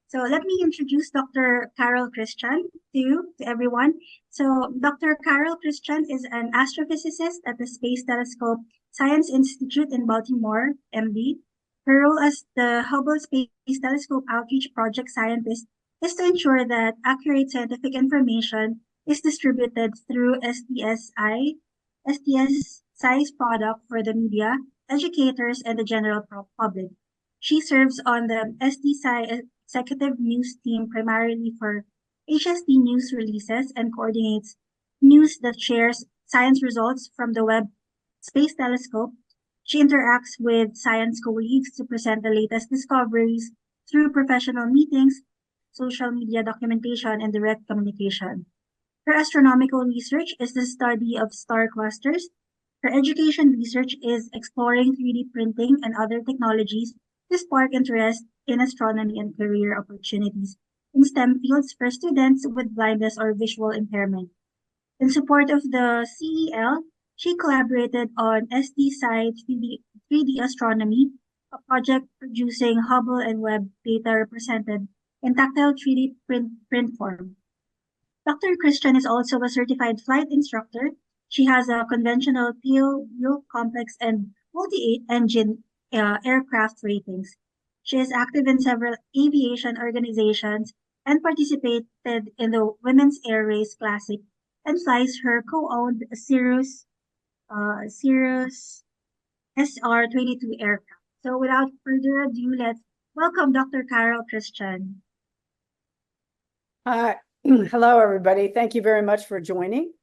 So let me introduce Dr. Carol Christian to everyone. So Dr. Carol Christian is an astrophysicist at the Space Telescope Science Institute in Baltimore, MD. Her role as the Hubble Space Telescope Outreach Project Scientist is to ensure that accurate scientific information is distributed through STS-size product for the media, educators, and the general public. She serves on the STSI executive news team primarily for HST news releases and coordinates news that shares science results from the Webb Space Telescope. She interacts with science colleagues to present the latest discoveries through professional meetings, social media documentation, and direct communication. Her astronomical research is the study of star clusters. Her education research is exploring 3D printing and other technologies to spark interest in astronomy and career opportunities in STEM fields for students with blindness or visual impairment. In support of the CEL, she collaborated on SD-Sci 3D Astronomy, a project producing Hubble and Webb data represented in tactile 3D print form. Dr. Christian is also a certified flight instructor. She has a conventional tail wheel complex and multi-engine aircraft ratings. She is active in several aviation organizations and participated in the Women's Air Race Classic and flies her co-owned Cirrus SR-22 aircraft. So without further ado, let's welcome Dr. Carol Christian. Hi. Hello, everybody. Thank you very much for joining.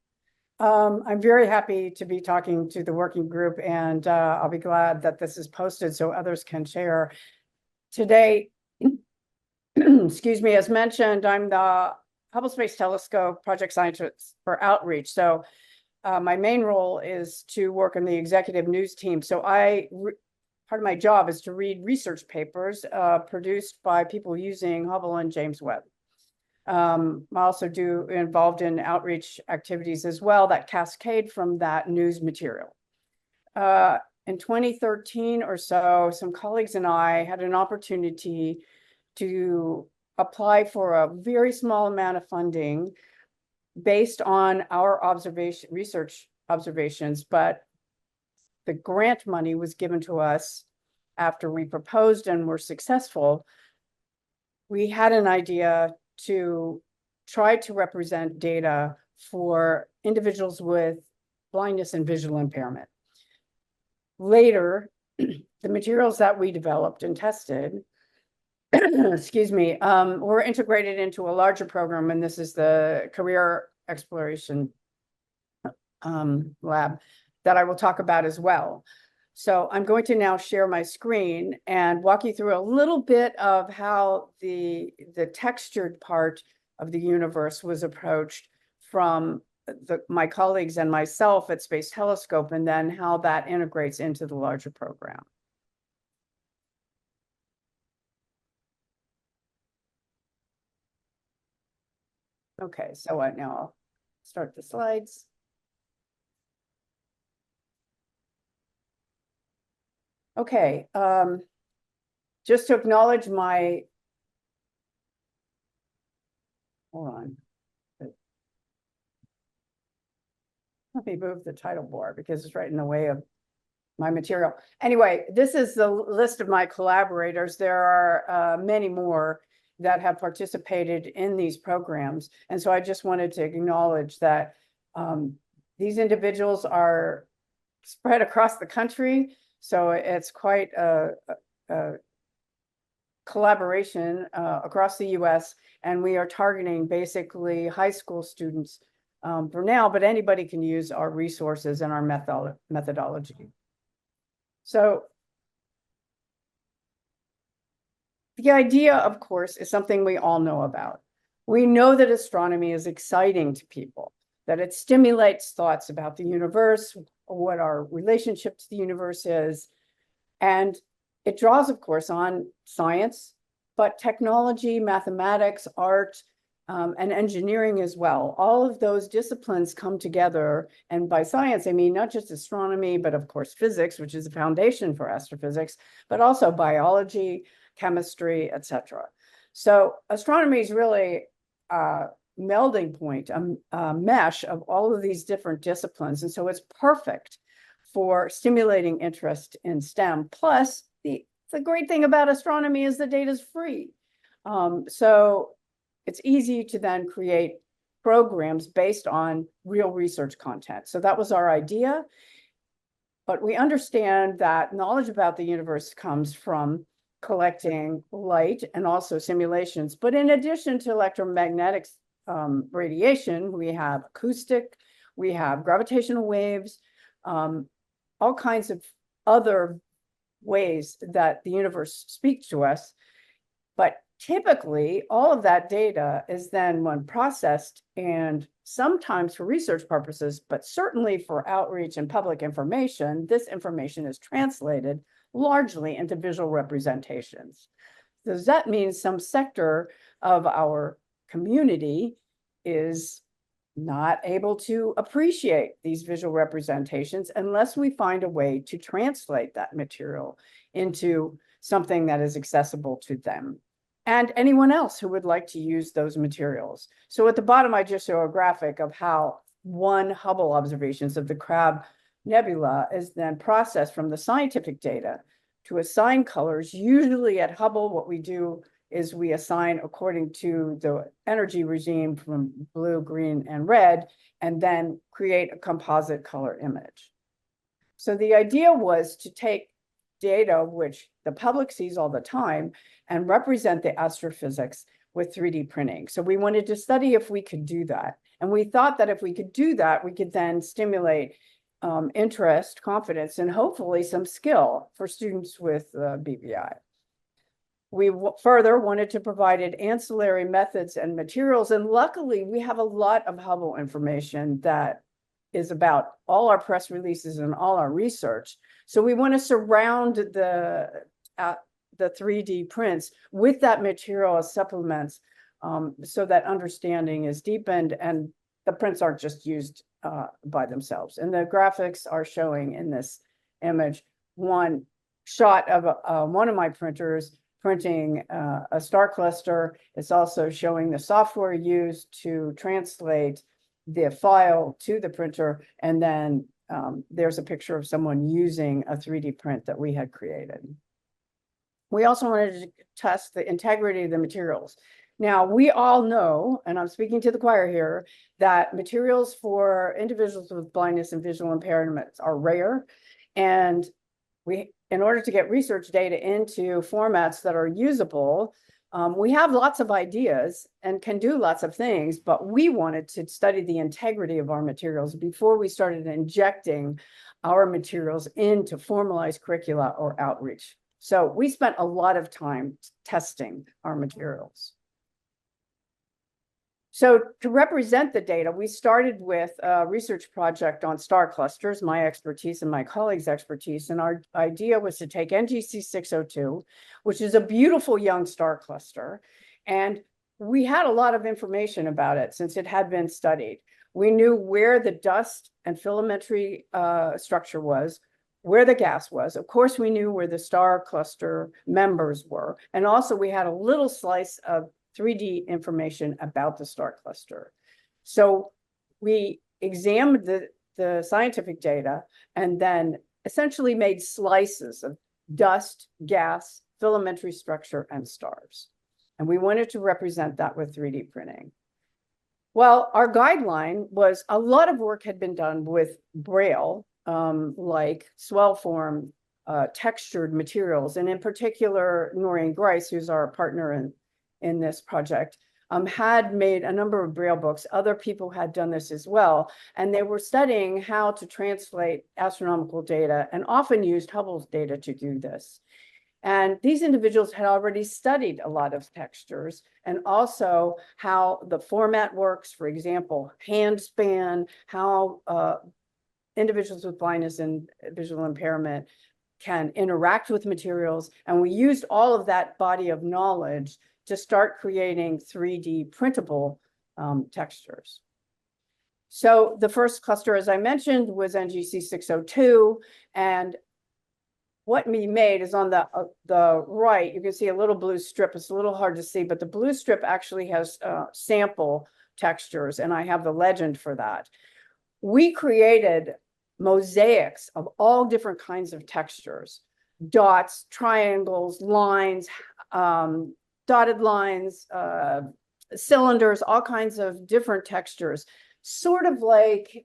I'm very happy to be talking to the working group, and I'll be glad that this is posted so others can share. Today, excuse me, as mentioned, I'm the Hubble Space Telescope project scientist for outreach. So my main role is to work in the executive news team. So part of my job is to read research papers produced by people using Hubble and James Webb. I also involved in outreach activities as well that cascade from that news material. In 2013 or so, some colleagues and I had an opportunity to apply for a very small amount of funding based on our research observations, but the grant money was given to us after we proposed and were successful. We had an idea to try to represent data for individuals with blindness and visual impairment. Later, the materials that we developed and tested, excuse me, were integrated into a larger program, and this is the Career Exploration Lab that I will talk about as well. So I'm going to now share my screen and walk you through a little bit of how the textured part of the universe was approached from my colleagues and myself at Space Telescope, and then how that integrates into the larger program. Okay, so now I'll start the slides. Okay, just to acknowledge my, hold on. Let me move the title bar because it's right in the way of my material. Anyway, this is the list of my collaborators. There are many more that have participated in these programs. And so I just wanted to acknowledge that these individuals are spread across the country. So it's quite a collaboration across the US, and we are targeting basically high school students for now, but anybody can use our resources and our methodology. So the idea, of course, is something we all know about. We know that astronomy is exciting to people, that it stimulates thoughts about the universe, what our relationship to the universe is. And it draws, of course, on science, but technology, mathematics, art, and engineering as well. All of those disciplines come together. And by science, I mean not just astronomy, but of course, physics, which is the foundation for astrophysics, but also biology, chemistry, etc. So astronomy is really a melding point, a mesh of all of these different disciplines. And so it's perfect for stimulating interest in STEM. Plus, the great thing about astronomy is the data is free. So it's easy to then create programs based on real research content. So that was our idea. But we understand that knowledge about the universe comes from collecting light and also simulations. But in addition to electromagnetic radiation, we have acoustic, we have gravitational waves, all kinds of other ways that the universe speaks to us. But typically, all of that data is then, when processed, and sometimes for research purposes, but certainly for outreach and public information, this information is translated largely into visual representations. Does that mean some sector of our community is not able to appreciate these visual representations unless we find a way to translate that material into something that is accessible to them and anyone else who would like to use those materials. So at the bottom, I just show a graphic of how one Hubble observations of the Crab Nebula is then processed from the scientific data to assign colors. Usually at Hubble, what we do is we assign according to the energy regime from blue, green, and red, and then create a composite color image. So the idea was to take data, which the public sees all the time, and represent the astrophysics with 3D printing. So we wanted to study if we could do that. And we thought that if we could do that, we could then stimulate interest, confidence, and hopefully some skill for students with BVI. We further wanted to provide ancillary methods and materials. And luckily, we have a lot of Hubble information that is about all our press releases and all our research. So we want to surround the 3D prints with that material as supplements, so that understanding is deepened and the prints aren't just used by themselves. And the graphics are showing in this image one shot of one of my printers printing a star cluster. It's also showing the software used to translate the file to the printer. And then there's a picture of someone using a 3D print that we had created. We also wanted to test the integrity of the materials. Now, we all know, and I'm speaking to the choir here, that materials for individuals with blindness and visual impairments are rare. And in order to get research data into formats that are usable, we have lots of ideas and can do lots of things, but we wanted to study the integrity of our materials before we started injecting our materials into formalized curricula or outreach. So we spent a lot of time testing our materials. So to represent the data, we started with a research project on star clusters, my expertise and my colleagues' expertise. And our idea was to take NGC 602, which is a beautiful young star cluster. And we had a lot of information about it since it had been studied. We knew where the dust and filamentary structure was, where the gas was. Of course, we knew where the star cluster members were. And also we had a little slice of 3D information about the star cluster. So we examined the scientific data and then essentially made slices of dust, gas, filamentary structure, and stars. And we wanted to represent that with 3D printing. Well, our guideline was a lot of work had been done with Braille, like swell form, textured materials. And in particular, Noreen Grice, who's our partner in this project, had made a number of Braille books. Other people had done this as well. And they were studying how to translate astronomical data and often used Hubble's data to do this. And these individuals had already studied a lot of textures and also how the format works, for example, handspan, how individuals with blindness and visual impairment can interact with materials. And we used all of that body of knowledge to start creating 3D printable textures. So the first cluster, as I mentioned, was NGC 602. And what we made is on the right, you can see a little blue strip. It's a little hard to see, but the blue strip actually has sample textures, and I have the legend for that. We created mosaics of all different kinds of textures, dots, triangles, lines, dotted lines, cylinders, all kinds of different textures, sort of like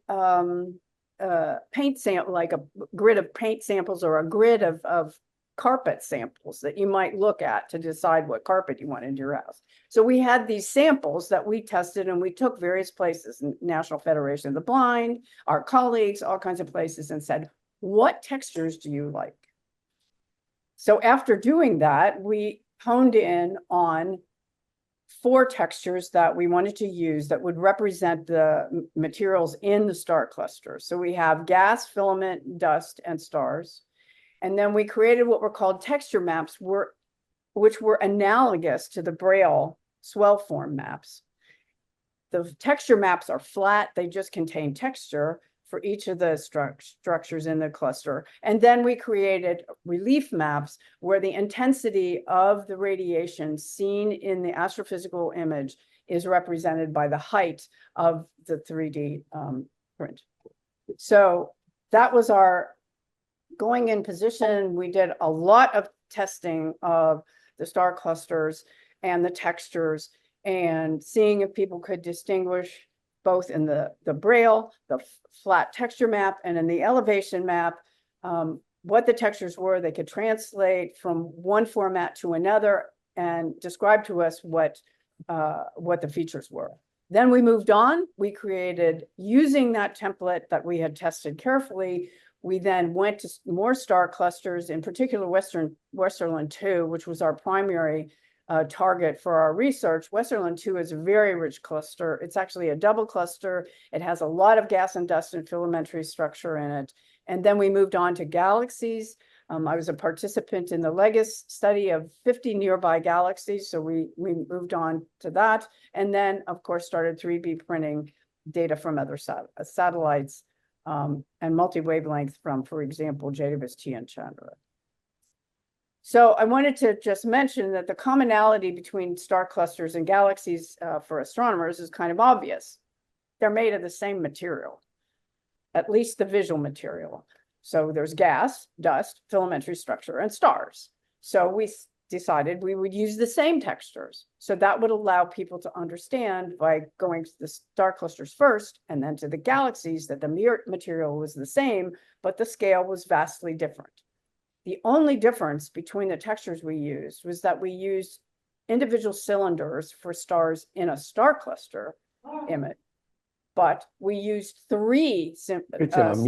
paint sample, like a grid of paint samples or a grid of carpet samples that you might look at to decide what carpet you want in your house. So we had these samples that we tested, and we took various places, National Federation of the Blind, our colleagues, all kinds of places, and said, what textures do you like? So after doing that, we honed in on 4 textures that we wanted to use that would represent the materials in the star cluster. So we have gas, filament, dust, and stars. And then we created what were called texture maps, which were analogous to the Braille swell form maps. The texture maps are flat. They just contain texture for each of the structures in the cluster. And then we created relief maps where the intensity of the radiation seen in the astrophysical image is represented by the height of the 3D print. So that was our going in position. We did a lot of testing of the star clusters and the textures and seeing if people could distinguish both in the Braille, the flat texture map, and in the elevation map, what the textures were. They could translate from one format to another and describe to us what the features were. Then we moved on. We created, using that template that we had tested carefully, we then went to more star clusters, in particular Westerland 2, which was our primary target for our research. Westerland 2 is a very rich cluster. It's actually a double cluster. It has a lot of gas and dust and filamentary structure in it. And then we moved on to galaxies. I was a participant in the LEGIS study of 50 nearby galaxies. So we moved on to that. And then, of course, started 3D printing data from other satellites and multi-wavelength from, for example, JWST T and Chandra. So I wanted to just mention that the commonality between star clusters and galaxies for astronomers is kind of obvious. They're made of the same material, at least the visual material. So there's gas, dust, filamentary structure, and stars. So we decided we would use the same textures. So that would allow people to understand by going to the star clusters first and then to the galaxies that the material was the same, but the scale was vastly different. The only difference between the textures we used was that we used individual cylinders for stars in a star cluster image, but we used 3 cylinders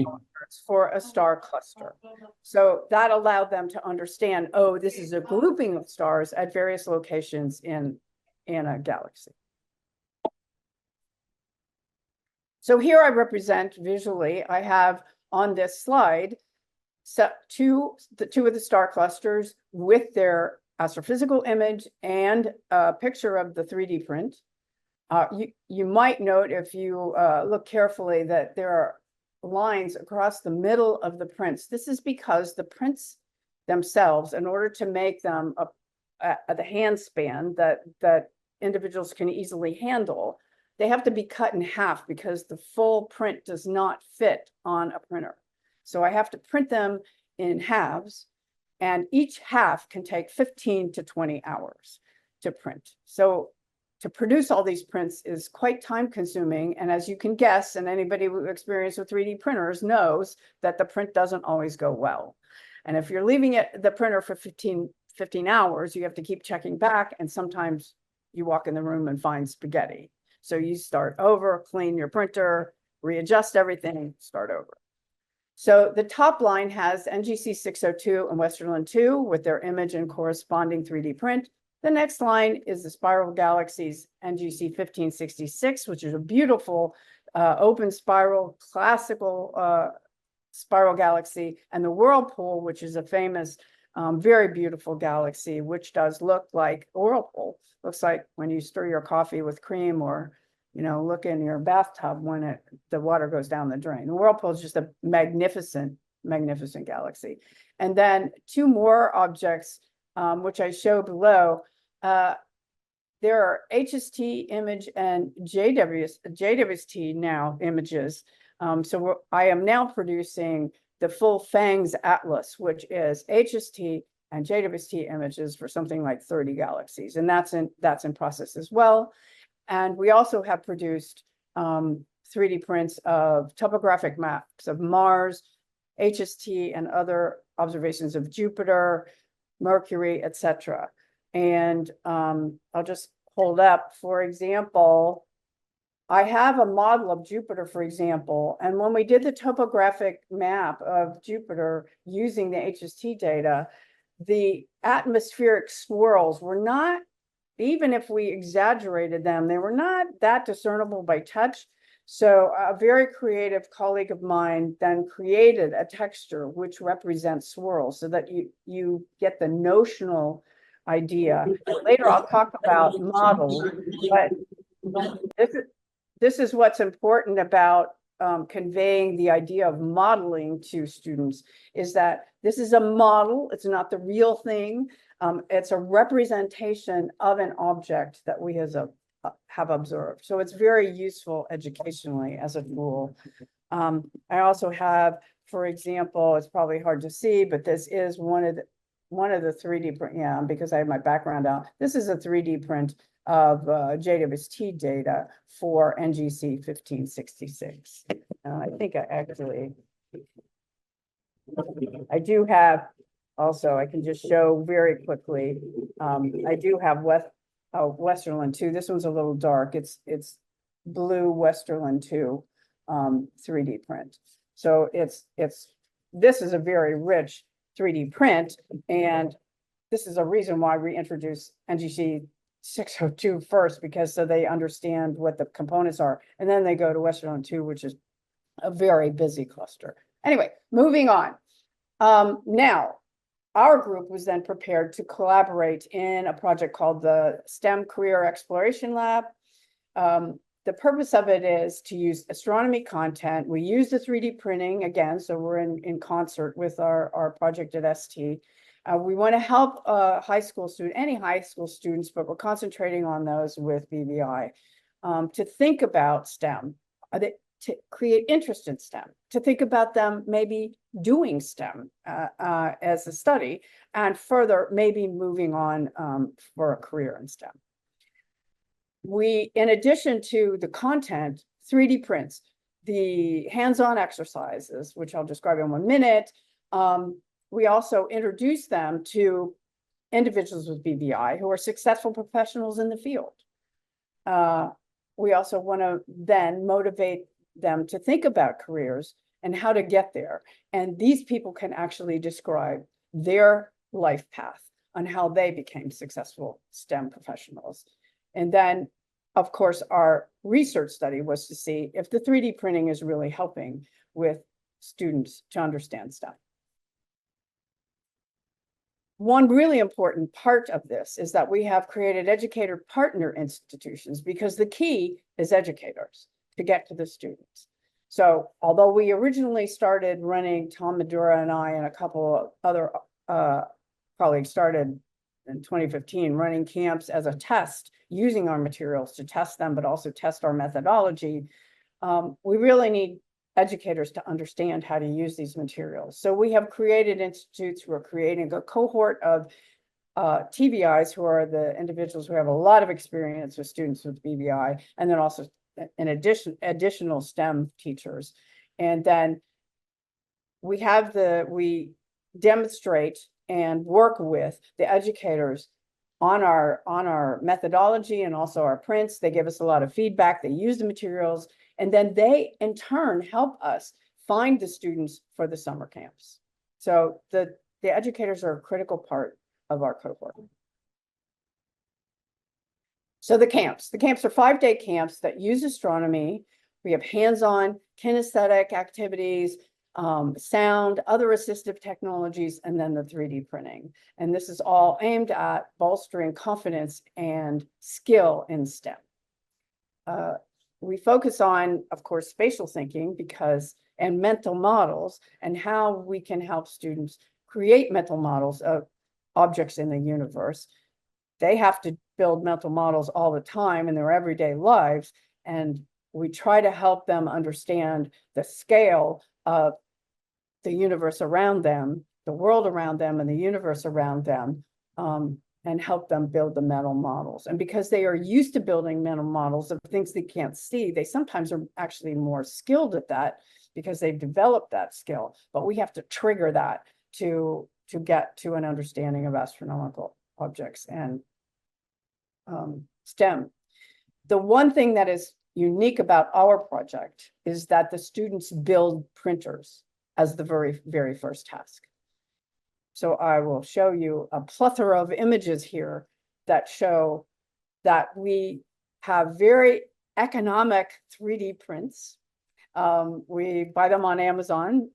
for a star cluster. So that allowed them to understand, oh, this is a grouping of stars at various locations in a galaxy. So here I represent visually, I have on this slide two of the star clusters with their astrophysical image and a picture of the 3D print. You might note, if you look carefully, that there are lines across the middle of the prints. This is because the prints themselves, in order to make them the hand span that individuals can easily handle, they have to be cut in half because the full print does not fit on a printer. So I have to print them in halves, and each half can take 15 to 20 hours to print. So to produce all these prints is quite time consuming. And as you can guess, and anybody who experienced with 3D printers knows that the print doesn't always go well. And if you're leaving the printer for 15 hours, you have to keep checking back. And sometimes you walk in the room and find spaghetti. So you start over, clean your printer, readjust everything, start over. So the top line has NGC 602 and Westerland 2 with their image and corresponding 3D print. The next line is the spiral galaxies NGC 1566, which is a beautiful open spiral, classical spiral galaxy, and the Whirlpool, which is a famous, very beautiful galaxy, which does look like Whirlpool. Looks like when you stir your coffee with cream, or look in your bathtub when the water goes down the drain. The Whirlpool is just a magnificent magnificent galaxy. And then two more objects, which I show below. There are HST image and JWST now images. So I am now producing the full FANGS atlas, which is HST and JWST images for something like 30 galaxies, and that's in process as well. And we also have produced 3D prints of topographic maps of Mars, HST, and other observations of Jupiter, Mercury, etc. And I'll just hold up, for example, I have a model of Jupiter, for example, and when we did the topographic map of Jupiter using the HST data, the atmospheric swirls were not, even if we exaggerated them, they were not that discernible by touch. So a very creative colleague of mine then created a texture which represents swirls so that you get the notional idea. And later I'll talk about models, but this is what's important about conveying the idea of modeling to students, is that this is a model, it's not the real thing. It's a representation of an object that we have observed. So it's very useful educationally as a tool. I also have, for example, it's probably hard to see, but this is one of the 3D print, yeah, because I have my background out. This is a 3D print of JWST data for NGC 1566. I think I do have, also, I can just show very quickly. I do have Westerland 2. This one's a little dark. It's blue Westerland 2 3D print. So this is a very rich 3D print, and this is a reason why we introduced NGC 602 first, because so they understand what the components are, and then they go to Westerland 2, which is a very busy cluster. Anyway, moving on. Now, our group was then prepared to collaborate in a project called the STEM Career Exploration Lab. The purpose of it is to use astronomy content. We use the 3D printing again, so we're in concert with our project at ST. We want to help any high school students, but we're concentrating on those with BVI, to think about STEM, to create interest in STEM, to think about them maybe doing STEM as a study, and further maybe moving on for a career in STEM. We, in addition to the content, 3D prints, the hands-on exercises, which I'll describe in 1 minute, we also introduce them to individuals with BVI who are successful professionals in the field. We also want to then motivate them to think about careers and how to get there. And these people can actually describe their life path on how they became successful STEM professionals. And then, of course, our research study was to see if the 3D printing is really helping with students to understand STEM. One really important part of this is that we have created educator partner institutions, because the key is educators to get to the students. So although we originally started running, Tom Madura and I and a couple of other colleagues started in 2015 running camps as a test, using our materials to test them, but also test our methodology, we really need educators to understand how to use these materials. So we have created institutes. We're creating a cohort of TVIs, who are the individuals who have a lot of experience with students with BVI, and then also in additional STEM teachers. And then we demonstrate and work with the educators on our methodology and also our prints. They give us a lot of feedback. They use the materials, and then they in turn help us find the students for the summer camps. So the educators are a critical part of our cohort. So the camps are 5-day camps that use astronomy. We have hands-on kinesthetic activities, sound, other assistive technologies, and then the 3D printing. And this is all aimed at bolstering confidence and skill in STEM. we focus on, of course, spatial thinking and mental models, and how we can help students create mental models of objects in the universe. They have to build mental models all the time in their everyday lives, and we try to help them understand the scale of the universe around them, the world around them, and the universe around them, and help them build the mental models. And because they are used to building mental models of things they can't see, they sometimes are actually more skilled at that because they've developed that skill. But we have to trigger that to get to an understanding of astronomical objects and STEM. The one thing that is unique about our project is that the students build printers as the very, very first task. So I will show you a plethora of images here that show that we have very economic 3D prints. We buy them on Amazon.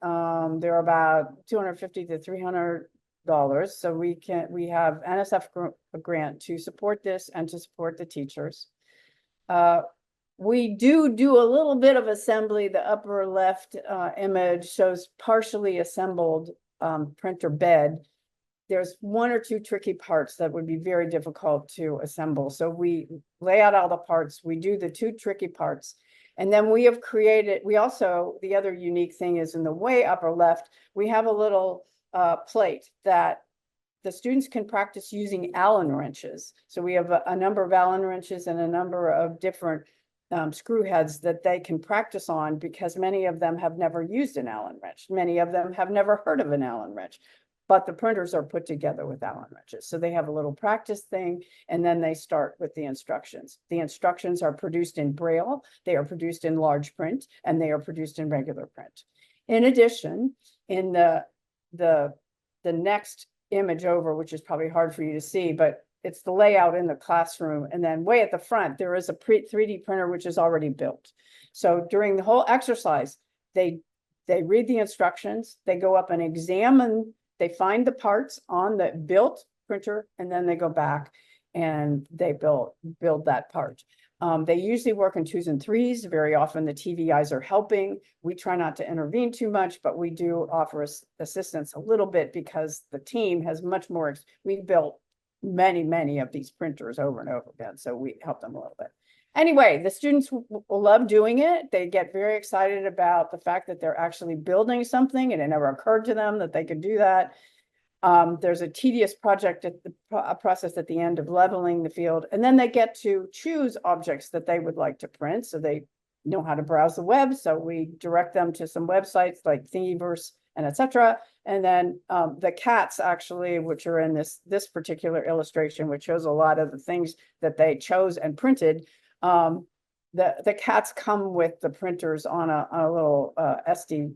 They're about $250 to $300. So we have NSF grant to support this and to support the teachers. We do a little bit of assembly. The upper left image shows partially assembled printer bed. There's one or two tricky parts that would be very difficult to assemble. So we lay out all the parts. We do the two tricky parts. And then we have created, the other unique thing is in the way upper left, we have a little plate that the students can practice using Allen wrenches. So we have a number of Allen wrenches and a number of different screw heads that they can practice on, because many of them have never used an Allen wrench. Many of them have never heard of an Allen wrench, but the printers are put together with Allen wrenches. So they have a little practice thing, and then they start with the instructions. The instructions are produced in Braille, they are produced in large print, and they are produced in regular print. In addition, in the next image over, which is probably hard for you to see, but it's the layout in the classroom. And then way at the front, there is a 3D printer, which is already built. So during the whole exercise, they read the instructions, they go up and examine, they find the parts on the built printer, and then they go back and they build that part. They usually work in 2s and 3s. Very often the TVIs are helping. We try not to intervene too much, but we do offer assistance a little bit because the team has much more. We've built many of these printers over and over again, so we help them a little bit. Anyway, the students will love doing it. They get very excited about the fact that they're actually building something, and it never occurred to them that they could do that. There's a tedious project process at the end of leveling the field, and then they get to choose objects that they would like to print. So they know how to browse the web. So we direct them to some websites like Thingiverse and etc. And then the cats actually, which are in this particular illustration, which shows a lot of the things that they chose and printed. The cats come with the printers on a little SD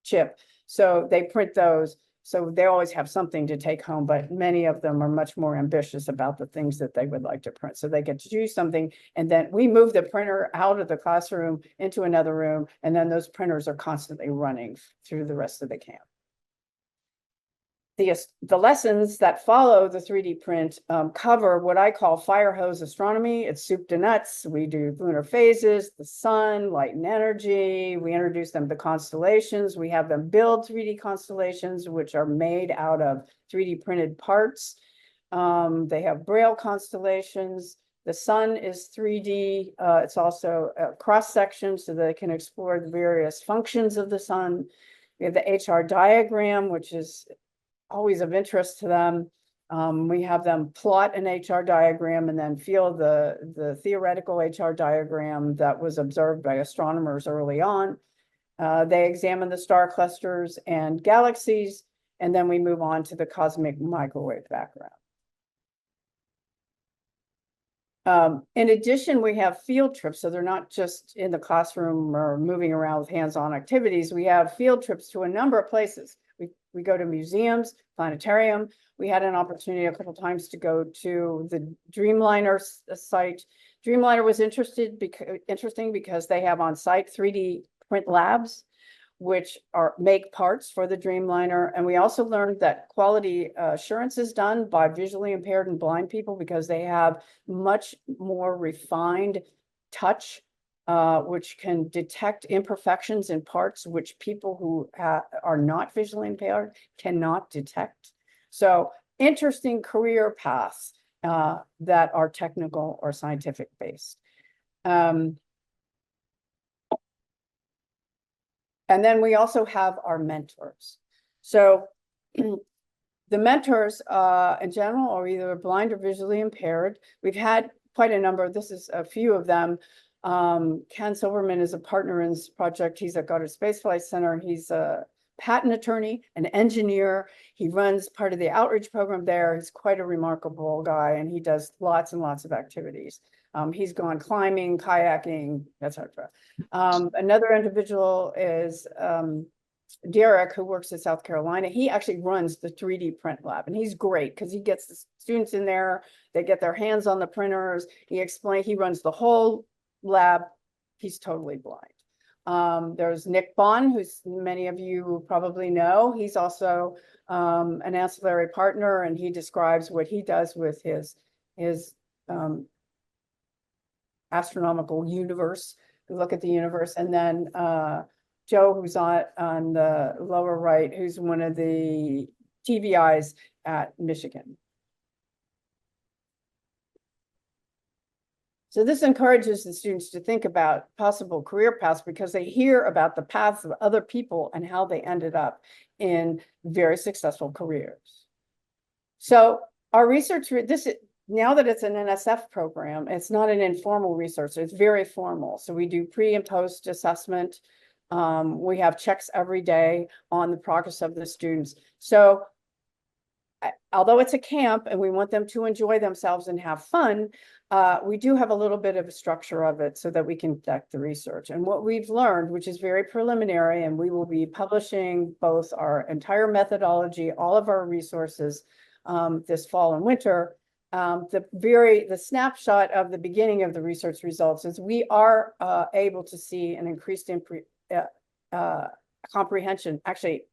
chip. So they print those. So they always have something to take home, but many of them are much more ambitious about the things that they would like to print. So they get to do something, and then we move the printer out of the classroom into another room, and then those printers are constantly running through the rest of the camp. The lessons that follow the 3D print cover what I call fire hose astronomy. It's soup to nuts. We do lunar phases, the sun, light and energy. We introduce them to constellations. We have them build 3D constellations, which are made out of 3D printed parts. They have Braille constellations. The sun is 3D. It's also a cross section so they can explore the various functions of the sun. We have the HR diagram, which is always of interest to them. We have them plot an HR diagram and then feel the theoretical HR diagram that was observed by astronomers early on. They examine the star clusters and galaxies, and then we move on to the cosmic microwave background. In addition, we have field trips, so they're not just in the classroom or moving around with hands-on activities. We have field trips to a number of places. We go to museums, planetarium. We had an opportunity a couple times to go to the Dreamliner site. Dreamliner was interesting because they have on site 3D print labs, which make parts for the Dreamliner. And we also learned that quality assurance is done by visually impaired and blind people because they have much more refined touch which can detect imperfections in parts which people who are not visually impaired cannot detect. So interesting career paths that are technical or scientific based. And then we also have our mentors. So the mentors in general are either blind or visually impaired. We've had quite a number. This is a few of them. Ken Silverman is a partner in this project. He's at Goddard Space Flight Center. He's a patent attorney, an engineer. He runs part of the outreach program there. He's quite a remarkable guy, and he does lots and lots of activities. He's gone climbing, kayaking, etc. Another individual is Derek, who works in South Carolina. He actually runs the 3D print lab, and he's great because he gets the students in there. They get their hands on the printers. He runs the whole lab. He's totally blind. There's Nick Bond, who's many of you probably know. He's also an ancillary partner, and he describes what he does with his astronomical universe. We look at the universe. And then Joe, who's on the lower right, who's one of the TVIs at Michigan. So this encourages the students to think about possible career paths because they hear about the paths of other people and how they ended up in very successful careers. So our research, now that it's an NSF program, it's not an informal research, it's very formal. So we do pre and post assessment. We have checks every day on the progress of the students. So although it's a camp and we want them to enjoy themselves and have fun, we do have a little bit of a structure of it so that we can conduct the research. And what we've learned, which is very preliminary, and we will be publishing both our entire methodology, all of our resources this fall and winter. The snapshot of the beginning of the research results is we are able to see an increased comprehension. Actually,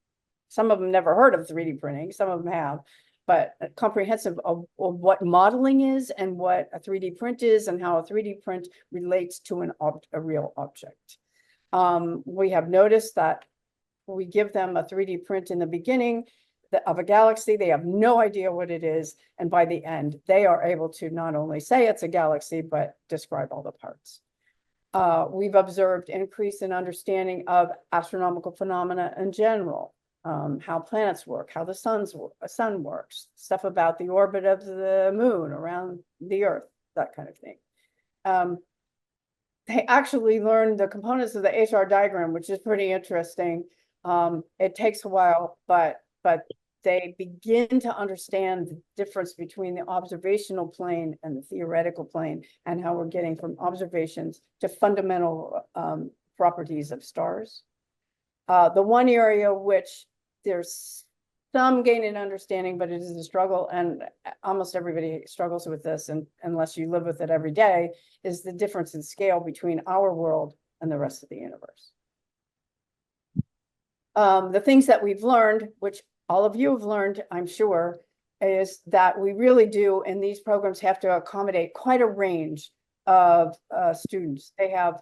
some of them never heard of 3D printing, some of them have, but comprehensive of what modeling is and what a 3D print is and how a 3D print relates to a real object. We have noticed that we give them a 3D print in the beginning of a galaxy, they have no idea what it is, and by the end, they are able to not only say it's a galaxy, but describe all the parts. We've observed increase in understanding of astronomical phenomena in general. How planets work, how the sun works, stuff about the orbit of the moon around the Earth, that kind of thing. They actually learned the components of the HR diagram, which is pretty interesting. It takes a while, but they begin to understand the difference between the observational plane and the theoretical plane and how we're getting from observations to fundamental properties of stars. The one area which there's some gain in understanding, but it is a struggle, and almost everybody struggles with this, and unless you live with it every day, is the difference in scale between our world and the rest of the universe. The things that we've learned, which all of you have learned, I'm sure, is that we really do, in these programs, have to accommodate quite a range of students. They have,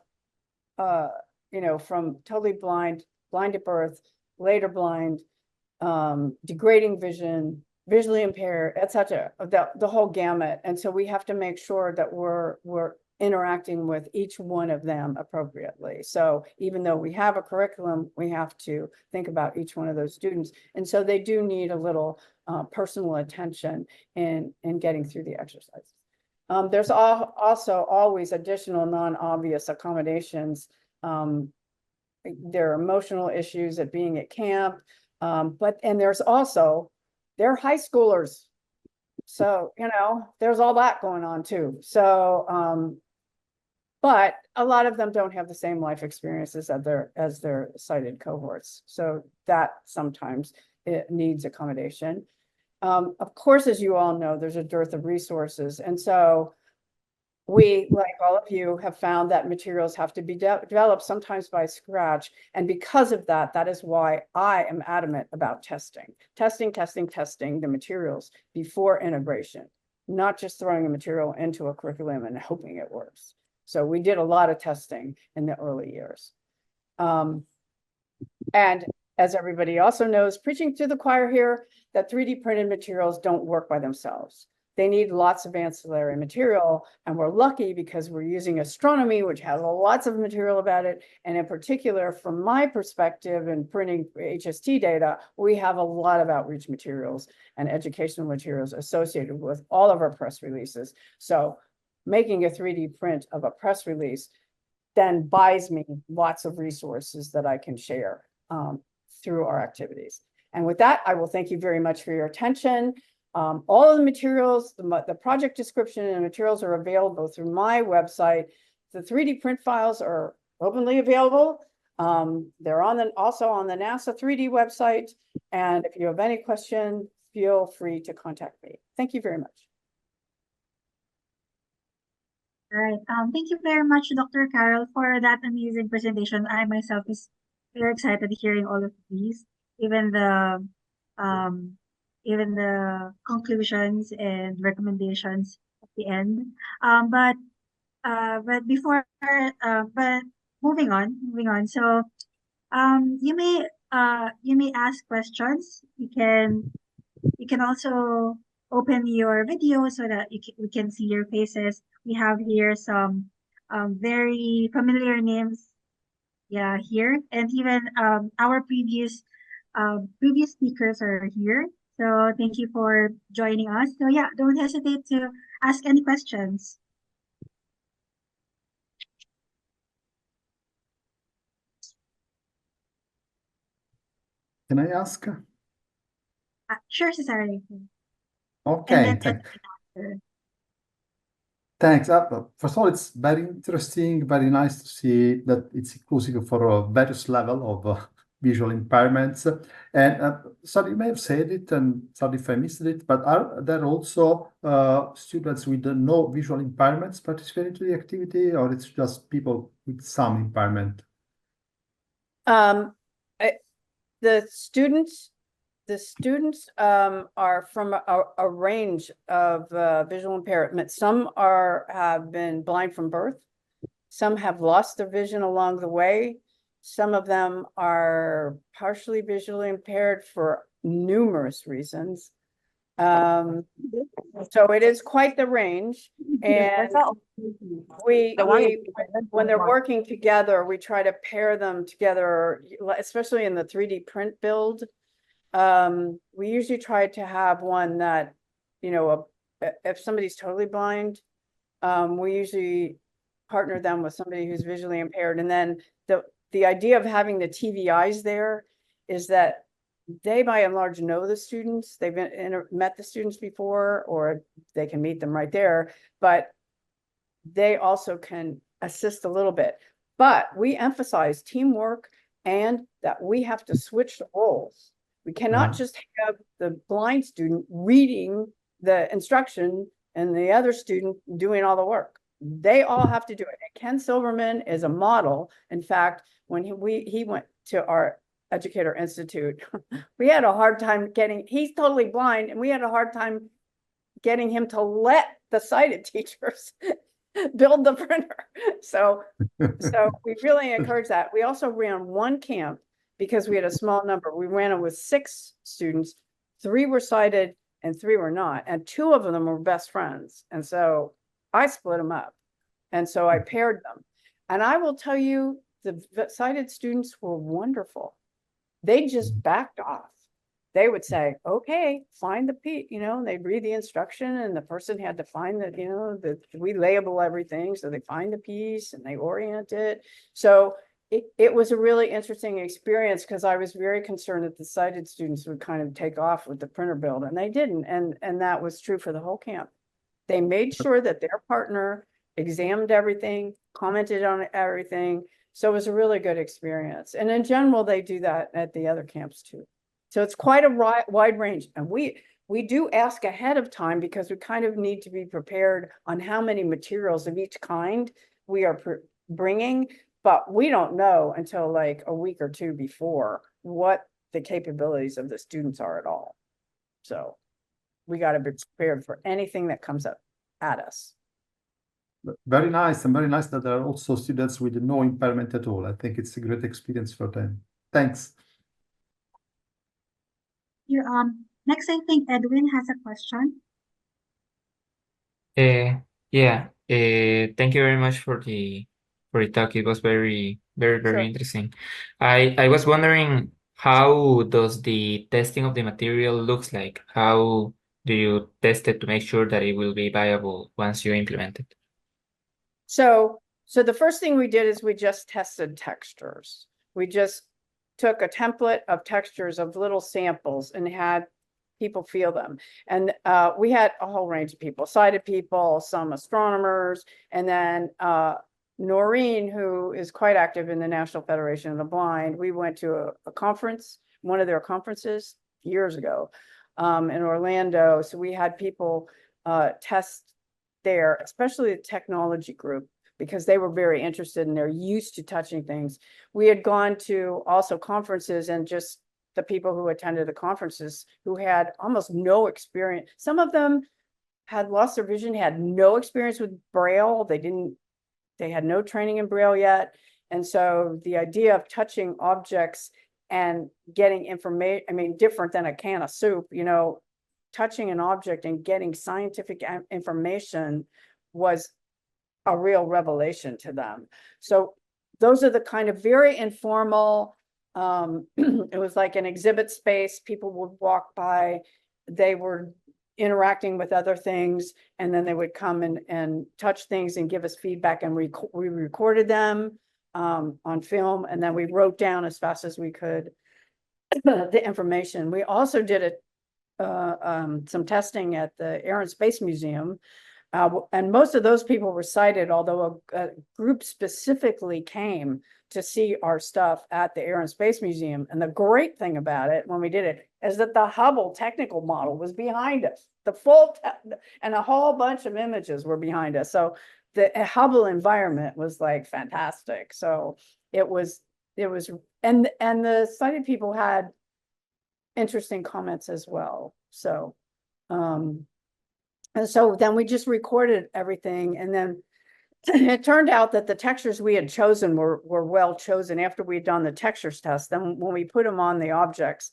from totally blind, blind at birth, later blind, degrading vision, visually impaired, etc., the whole gamut. And so we have to make sure that we're interacting with each one of them appropriately. So even though we have a curriculum, we have to think about each one of those students. And so they do need a little personal attention in getting through the exercises. There's also always additional non-obvious accommodations. There are emotional issues at being at camp, and there's also, they're high schoolers. So, there's all that going on too. So, but a lot of them don't have the same life experiences as their cited cohorts. So that sometimes it needs accommodation. Of course, as you all know, there's a dearth of resources. And so we, like all of you, have found that materials have to be developed sometimes by scratch. And because of that, that is why I am adamant about testing the materials before integration, not just throwing a material into a curriculum and hoping it works. So we did a lot of testing in the early years. And as everybody also knows, preaching to the choir here, that 3D printed materials don't work by themselves. They need lots of ancillary material, and we're lucky because we're using Astronomy, which has lots of material about it. And in particular, from my perspective in printing HST data, we have a lot of outreach materials and educational materials associated with all of our press releases. So making a 3D print of a press release then buys me lots of resources that I can share through our activities. And with that, I will thank you very much for your attention. All of the materials, the project description and materials are available through my website. The 3D print files are openly available. They're also on the NASA 3D website. And if you have any question, feel free to contact me. Thank you very much. All right. Thank you very much, Dr. Carol, for that amazing presentation. I myself is very excited hearing all of these, even the um, even the conclusions and recommendations at the end. But before but moving on. So you may ask questions. You can also open your video so that we can see your faces. We have here some very familiar names, yeah, here, and even our previous speakers are here. So thank you for joining us. So yeah, don't hesitate to ask any questions. Can I ask? Sure, Cesare. Okay, And thanks. First of all, it's very interesting, very nice to see that it's inclusive for a various level of visual impairments. And sorry, you may have said it, and sorry if I missed it, but are there also students with no visual impairments participating to the activity, or it's just people with some impairment? The students are from a range of visual impairment. Some have been blind from birth. Some have lost their vision along the way. Some of them are partially visually impaired for numerous reasons. So it is quite the range. And when they're working together, we try to pair them together, especially in the 3D print build. We usually try to have one that, if somebody's totally blind, we usually partner them with somebody who's visually impaired. And then the idea of having the TVIs there is that they by and large know the students. They've met the students before, or they can meet them right there, but they also can assist a little bit. But we emphasize teamwork and that we have to switch the roles. We cannot just have the blind student reading the instruction and the other student doing all the work. They all have to do it. And Ken Silverman is a model. In fact, when he went to our Educator Institute, we had a hard time he's totally blind, and we had a hard time getting him to let the sighted teachers build the printer. So we really encourage that. We also ran one camp because we had a small number. We ran it with 6 students. 3 were sighted and 3 were not. And 2 of them were best friends. And so I split them up. And so I paired them. And I will tell you, the sighted students were wonderful. They just backed off. They would say, okay, find the piece, they'd read the instruction, and the person had to find we label everything. So they find the piece and they orient it. So it was a really interesting experience, because I was very concerned that the sighted students would kind of take off with the printer build, and they didn't. And that was true for the whole camp. They made sure that their partner examined everything, commented on everything. So it was a really good experience. And in general, they do that at the other camps too. So it's quite a wide range. And we do ask ahead of time, because we kind of need to be prepared on how many materials of each kind we are bringing. But we don't know until like a week or 2 before what the capabilities of the students are at all. So we got to be prepared for anything that comes up at us. Very nice, and very nice that there are also students with no impairment at all. I think it's a great experience for them. Thanks. You, next, I think Edwin has a question. Yeah. Thank you very much for the talk. It was very Sure. interesting. I was wondering, how does the testing of the material looks like? How do you test it to make sure that it will be viable once you implement it? So the first thing we did is we just tested textures. We just took a template of textures of little samples and had people feel them. And we had a whole range of people, sighted people, some astronomers, and then Noreen, who is quite active in the National Federation of the Blind. We went to a conference, one of their conferences years ago in Orlando. So we had people test there, especially the technology group, because they were very interested and they're used to touching things. We had gone to also conferences, and just the people who attended the conferences who had almost no experience. Some of them had lost their vision, had no experience with Braille. They had no training in Braille yet. And so the idea of touching objects and getting information, I mean, different than a can of soup, you know, touching an object and getting scientific information was a real revelation to them. So those are the kind of very informal, it was like an exhibit space. People would walk by, they were interacting with other things, and then they would come and touch things and give us feedback, and we recorded them on film, and then we wrote down as fast as we could the information. We also did some testing at the Air and Space Museum, and most of those people were sighted, although a group specifically came to see our stuff at the Air and Space Museum. And the great thing about it when we did it is that the Hubble technical model was behind us. The full and a whole bunch of images were behind us. So the Hubble environment was like fantastic. So it was, and the sighted people had interesting comments as well. So, and so then we just recorded everything, and then it turned out that the textures we had chosen were well chosen after we'd done the textures test. Then when we put them on the objects,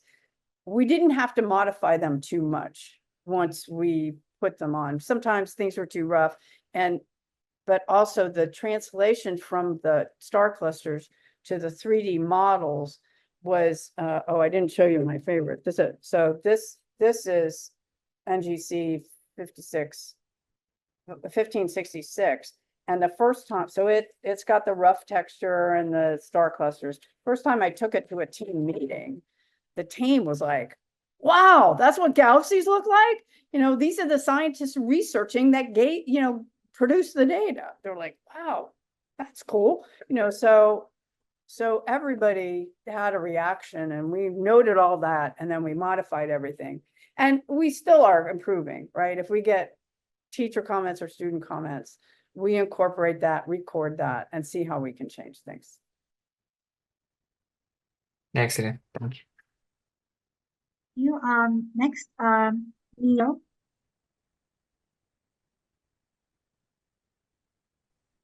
we didn't have to modify them too much once we put them on. Sometimes things were too rough, but also the translation from the star clusters to the 3D models was, oh, I didn't show you my favorite. This is NGC 1566. And the first time, so it's got the rough texture and the star clusters. First time I took it to a team meeting, the team was like, wow, that's what galaxies look like? You know, these are the scientists researching that produce the data. They're like, wow, that's cool. You know, so everybody had a reaction, and we noted all that, and then we modified everything. And we still are improving, right? If we get teacher comments or student comments, we incorporate that, record that, and see how we can change things. Excellent. Thank you. Next, Leo.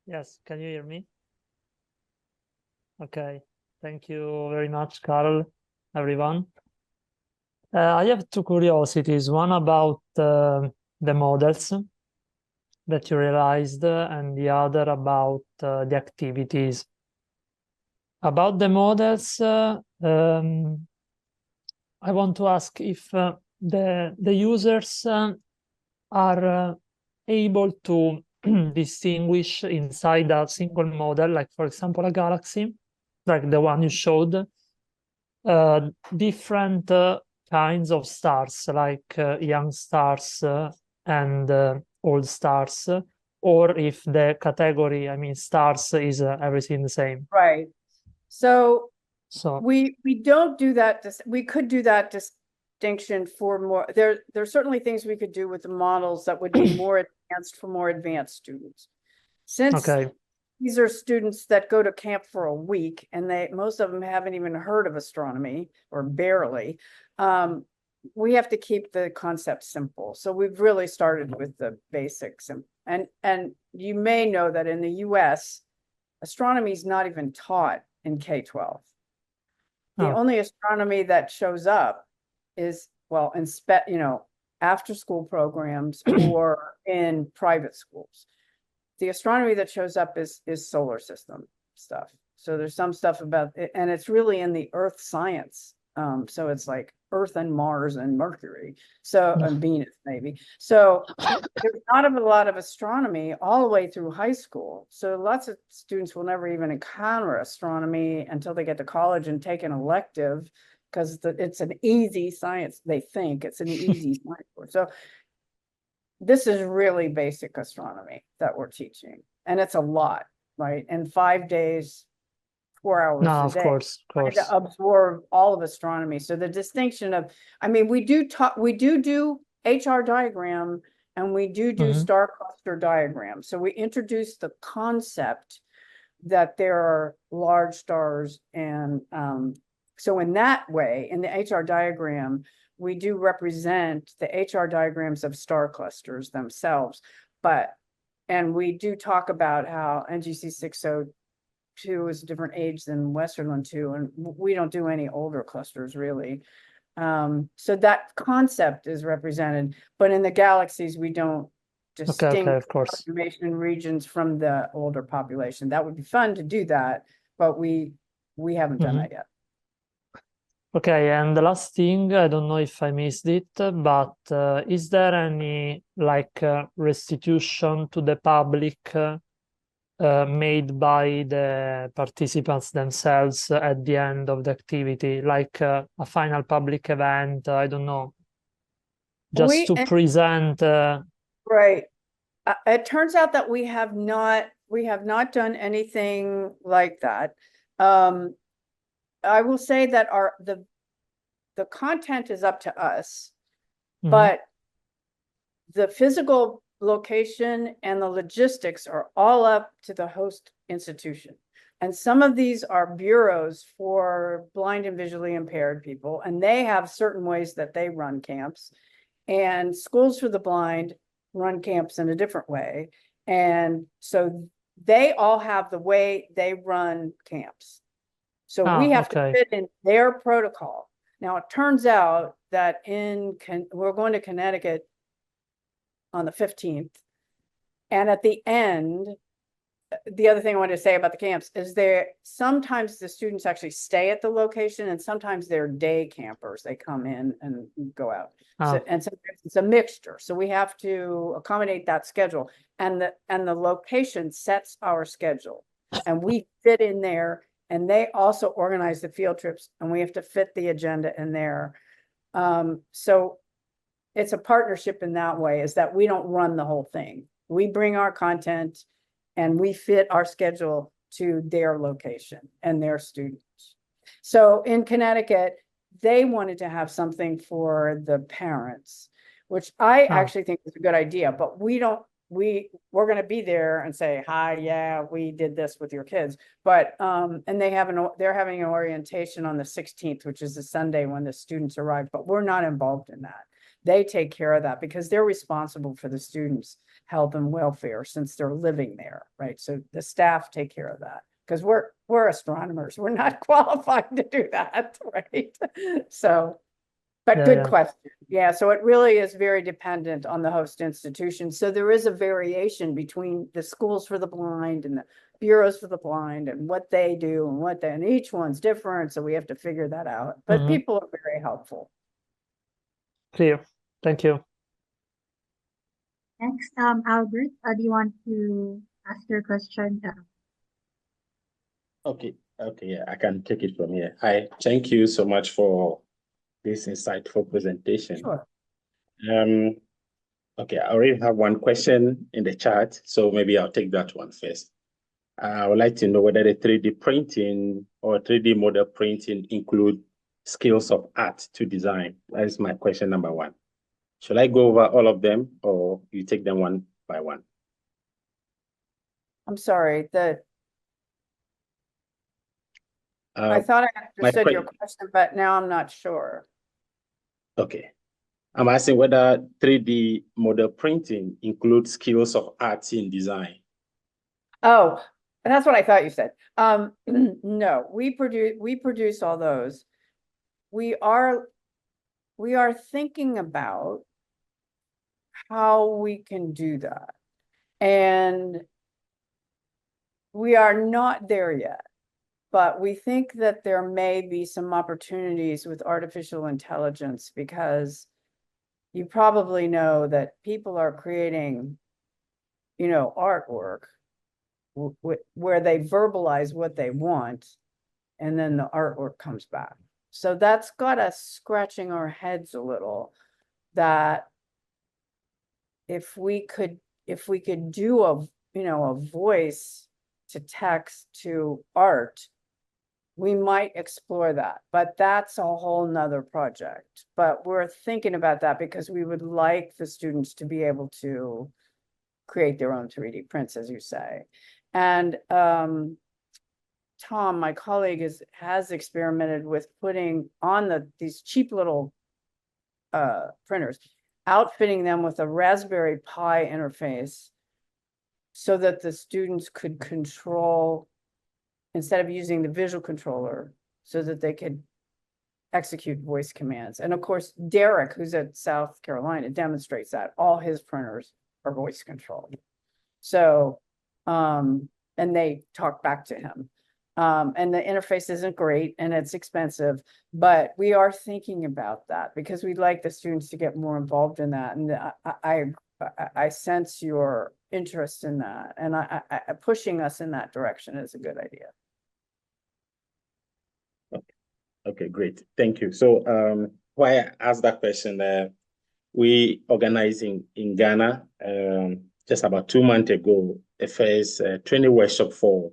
Yes, can you hear me? Okay, thank you very much, Carl, everyone. I have two curiosities, one about the models that you realized, and the other about the activities. About the models, I want to ask if the users are able to distinguish inside a single model, like for example a galaxy, like the one you showed, different kinds of stars, like young stars and old stars, or if the category, I mean stars, is everything the same. Right. So So we don't do that. We could do that distinction for more. There's certainly things we could do with the models that would be more advanced for more advanced students. Since okay, these are students that go to camp for a week, and most of them haven't even heard of astronomy, or barely. we have to keep the concept simple. So we've really started with the basics, and you may know that in the US, astronomy is not even taught in K-12. The Oh. only astronomy that shows up is, well, in after school programs or in private schools. The astronomy that shows up is solar system stuff. So there's some stuff about it, and it's really in the earth science. So it's like Earth and Mars and Mercury, so and Venus maybe. So there's not a lot of astronomy all the way through high school. So lots of students will never even encounter astronomy until they get to college and take an elective, because it's an easy science. They think it's an easy science course. So this is really basic astronomy that we're teaching, and it's a lot, right? And 5 days, 4 hours No, a of day. course, of Trying course. to absorb all of astronomy. So the distinction of, I mean, we do HR diagram, and we do Mhm. star cluster diagram. So we introduce the concept that there are large stars, and so in that way, in the HR diagram, we do represent the HR diagrams of star clusters themselves, and we do talk about how NGC 602 is a different age than Westerland 2, and we don't do any older clusters really. So that concept is represented, but in the galaxies, we don't Okay, distinct of course. population regions from the older population. That would be fun to do that, but we haven't done that yet. Okay, and the last thing, I don't know if I missed it, but is there any restitution to the public made by the participants themselves at the end of the activity, like a final public event? I don't know, just to present. Right. It turns out that we have not done anything like that. I will say that the content is up to us, Mhm. but the physical location and the logistics are all up to the host institution. And some of these are bureaus for blind and visually impaired people, and they have certain ways that they run camps. And Schools for the Blind run camps in a different way. And so they all have the way they run camps. So we have to fit in their protocol. Now, it turns out that we're going to Connecticut on the 15th. And at the end, the other thing I wanted to say about the camps is sometimes the students actually stay at the location, and sometimes they're day campers. They come in and go out. So sometimes it's a mixture. So we have to accommodate that schedule, and the location sets our schedule, and we fit in there, and they also organize the field trips, and we have to fit the agenda in there. So it's a partnership in that way, is that we don't run the whole thing. We bring our content and we fit our schedule to their location and their students. So in Connecticut, they wanted to have something for the parents, which I actually think is a good idea, but we're going to be there and say, hi, yeah, we did this with your kids. But, and they're having an orientation on the 16th, which is a Sunday when the students arrive, but we're not involved in that. They take care of that because they're responsible for the students' health and welfare since they're living there, right? So the staff take care of that because we're astronomers. We're not qualified to do that, right? So, but good question. Yeah, so it really is very dependent on the host institution. So there is a variation between the Schools for the Blind and the bureaus for the blind and what they do and each one's different. So we have to figure that out. But people are very helpful. Clear. Thank you. Next, Albert, do you want to ask your question? Okay, yeah, I can take it from here. Thank you so much for this insightful presentation. Sure. Okay, I already have one question in the chat, so maybe I'll take that one first. I would like to know whether the 3D printing or 3D model printing include skills of art to design. That is my question number one. Should I go over all of them, or you take them one by one? I'm sorry, I thought I understood your question, but now I'm not sure. Okay. I'm asking whether 3D model printing includes skills of art in design. Oh, that's what I thought you said. No, we produce all those. We are thinking about how we can do that. And we are not there yet, but we think that there may be some opportunities with artificial intelligence, because you probably know that people are creating, artwork where they verbalize what they want, and then the artwork comes back. So that's got us scratching our heads a little, that if we could do a voice to text to art, we might explore that, but that's a whole nother project. But we're thinking about that because we would like the students to be able to create their own 3D prints, as you say. And Tom, my colleague, has experimented with putting on these cheap little printers, outfitting them with a Raspberry Pi interface so that the students could control, instead of using the visual controller, so that they could execute voice commands. And of course, Derek, who's at South Carolina, demonstrates that all his printers are voice controlled. So, and they talk back to him. And the interface isn't great and it's expensive, but we are thinking about that because we'd like the students to get more involved in that. And I sense your interest in that, and pushing us in that direction is a good idea. Okay, great. Thank you. So why I asked that question, we organized in Ghana just about 2 months ago, the first training workshop for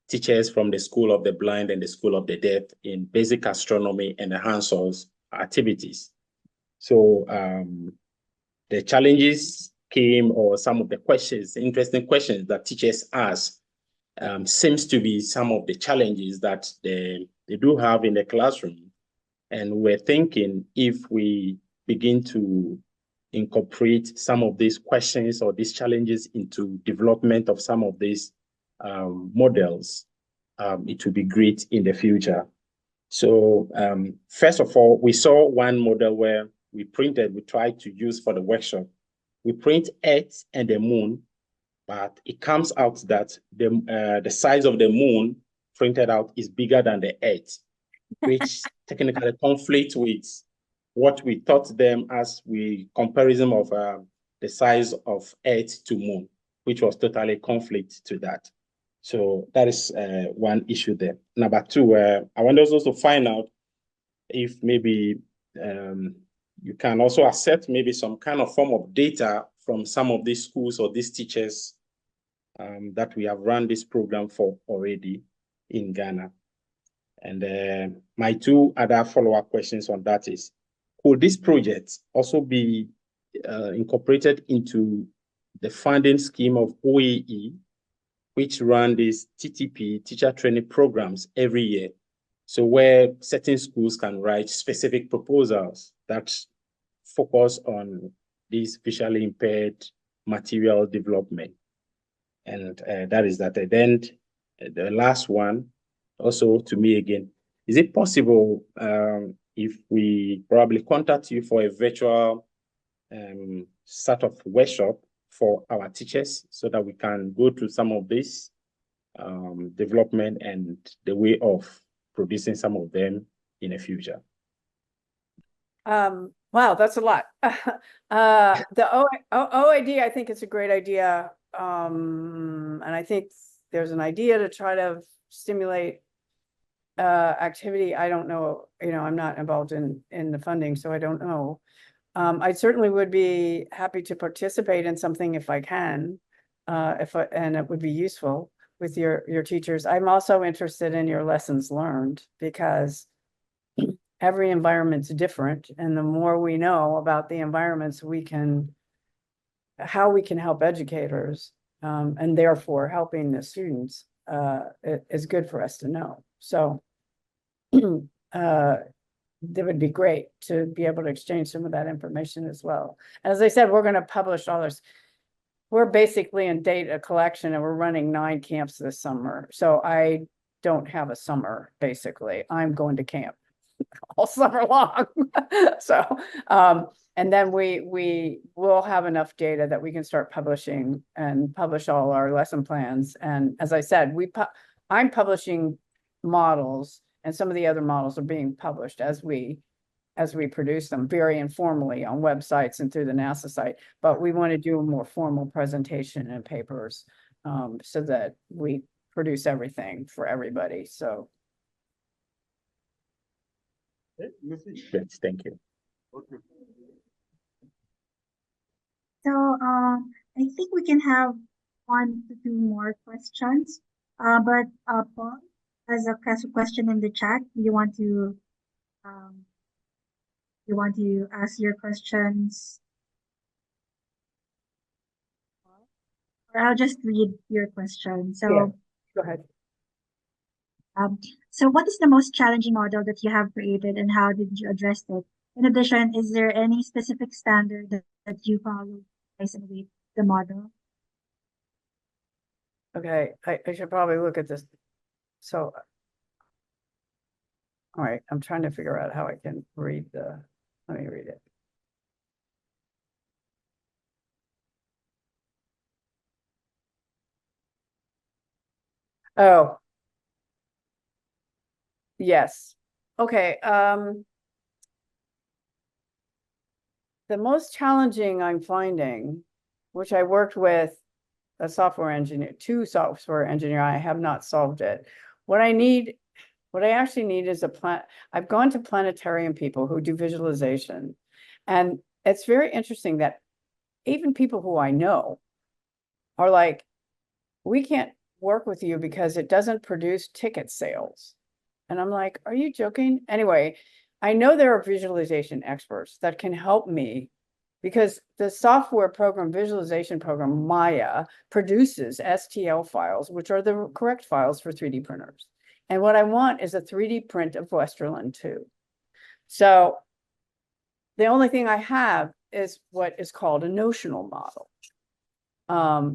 teachers from the School of the Blind and the School of the Deaf in basic astronomy and the hands-on activities. So the challenges came, or some of the questions, interesting questions that teachers asked, seems to be some of the challenges that they do have in the classroom. And we're thinking if we begin to incorporate some of these questions or these challenges into development of some of these models, it will be great in the future. So first of all, we saw one model where we tried to use for the workshop. We print Earth and the moon, but it comes out that the size of the moon printed out is bigger than the Earth, which technically conflicts with what we taught them as comparison of the size of Earth to moon, which was totally conflict to that. So that is one issue there. Number two, I want us also to find out if maybe you can also accept maybe some kind of form of data from some of these schools or these teachers that we have run this program for already in Ghana. And my two other follow-up questions on that is, could this project also be incorporated into the funding scheme of OAE, which run these TTP, teacher training programs, every year? So where certain schools can write specific proposals that focus on this visually impaired material development. And that is that. And then the last one, also to me again, is it possible if we probably contact you for a virtual sort of workshop for our teachers so that we can go through some of this development and the way of producing some of them in the future? Wow, that's a lot. The OID, I think it's a great idea. And I think there's an idea to try to stimulate activity. I don't know, I'm not involved in the funding, so I don't know. I certainly would be happy to participate in something if I can, and it would be useful with your teachers. I'm also interested in your lessons learned, because every environment's different, and the more we know about the environments, how we can help educators, and therefore helping the students, is good for us to know. So that would be great to be able to exchange some of that information as well. As I said, we're going to publish all this. We're basically in data collection and we're running 9 camps this summer. So I don't have a summer, basically. I'm going to camp all summer long. So, and then we will have enough data that we can start publishing and publish all our lesson plans. And as I said, I'm publishing models, and some of the other models are being published as we produce them very informally on websites and through the NASA site. But we want to do a more formal presentation and papers so that we produce everything for everybody. So. Yes, thank you. So I think we can have 1 to 2 more questions. But Paul has a question in the chat. You want to ask your questions? Or I'll just read your question. So Yeah, go ahead. So what is the most challenging model that you have created and how did you address it? In addition, is there any specific standard that you follow to evaluate the model? Okay, I should probably look at this. So, all right, I'm trying to figure out how I can read let me read it. Oh. Yes. Okay, the most challenging I'm finding, which I worked with a software engineer, 2 software engineer, I have not solved it. What I actually need is I've gone to planetarium people who do visualization. And it's very interesting that even people who I know are like, we can't work with you because it doesn't produce ticket sales. And I'm like, are you joking? Anyway, I know there are visualization experts that can help me because the software program, visualization program, Maya, produces STL files, which are the correct files for 3D printers. And what I want is a 3D print of Westerland 2. So the only thing I have is what is called a notional model,